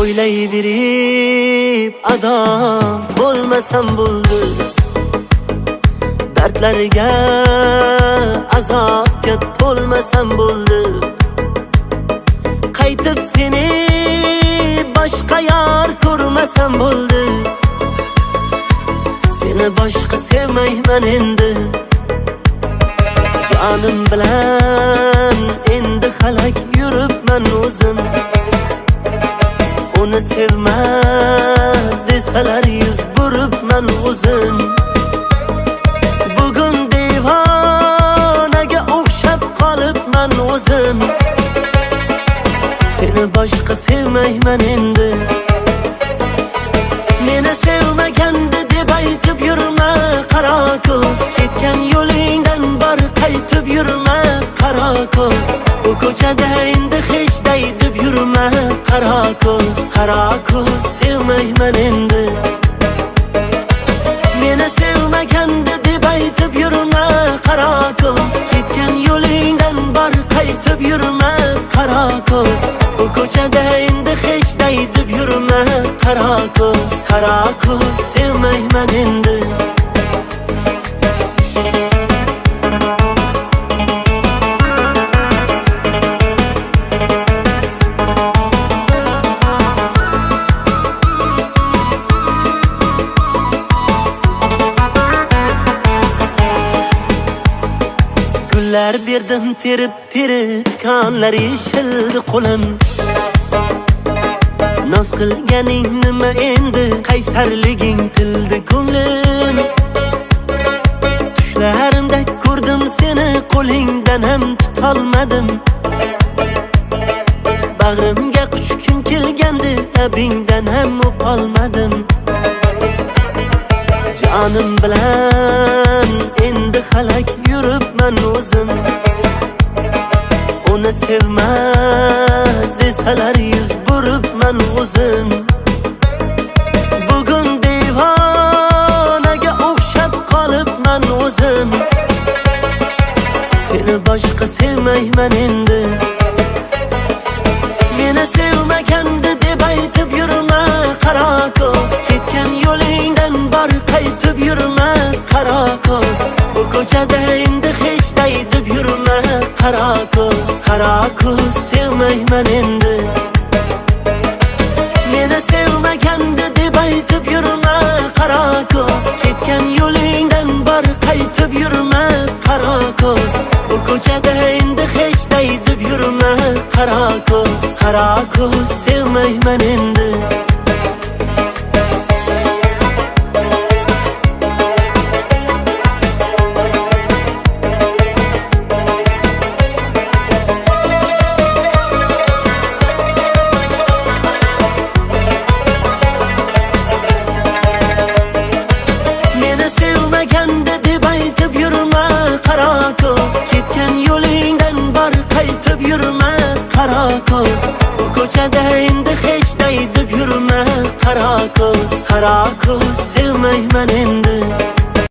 O'ylayverib adam bo'lmasam bo'ldi, dardlarga azobga to'lmasam bo'ldi. Qaytib seni boshqa yor ko'rmasam bo'ldi. Seni boshqa sevmayman endi. Jonim bilan endi xalak yuribman o'zim. Uni sevma desalar yuz buribman o'zim. Bugun devonaga o'xshab qolibman o'zim. Seni boshqa sevmayman endi. Meni sevmaganda deb aytib yurma qaro ko'z. Ketgan yo'lingdan bor qaytib yurma qaro ko'z. Bu ko'chada endi hech day deb yurma qaro ko'z. Qaro ko'z sevmayman endi. Meni sevmaganda deb aytib yurma qaro ko'z. Ketgan yo'lingdan bor qaytib yurma qaro ko'z. Bu ko'chada endi hech day deb yurma qaro ko'z. Qaro ko'z sevmayman endi. Gullar berdim terib tikanlar yeshildi qo'lim. Noz qilganing nima endi, qaysarliging tildi ko'nglim. Tushlarimda ko'rdim seni, qo'lingdan ham tutolmadim. Bag'rimga quchgim kelgandi, labingdan ham o'polmadim. Jonim bilan endi xalak yuribman o'zim. Uni sevma desalar yuz buribman o'zim. Bugun devonaga o'xshab qolibman o'zim. Seni boshqa sevmayman endi. Meni sevmaganda deb aytib yurma qaro ko'z. Ketgan yo'lingdan bor qaytib yurma qaro ko'z. Bu ko'chada endi hech day deb yurma qaro ko'z. Qaro ko'z sevmayman endi. Meni sevmaganda deb aytib yurma qaro ko'z. Ketgan yo'lingdan bor qaytib yurma qaro ko'z. Bu ko'chada endi hech day deb yurma qaro ko'z. Qaro ko'z sevmayman endi.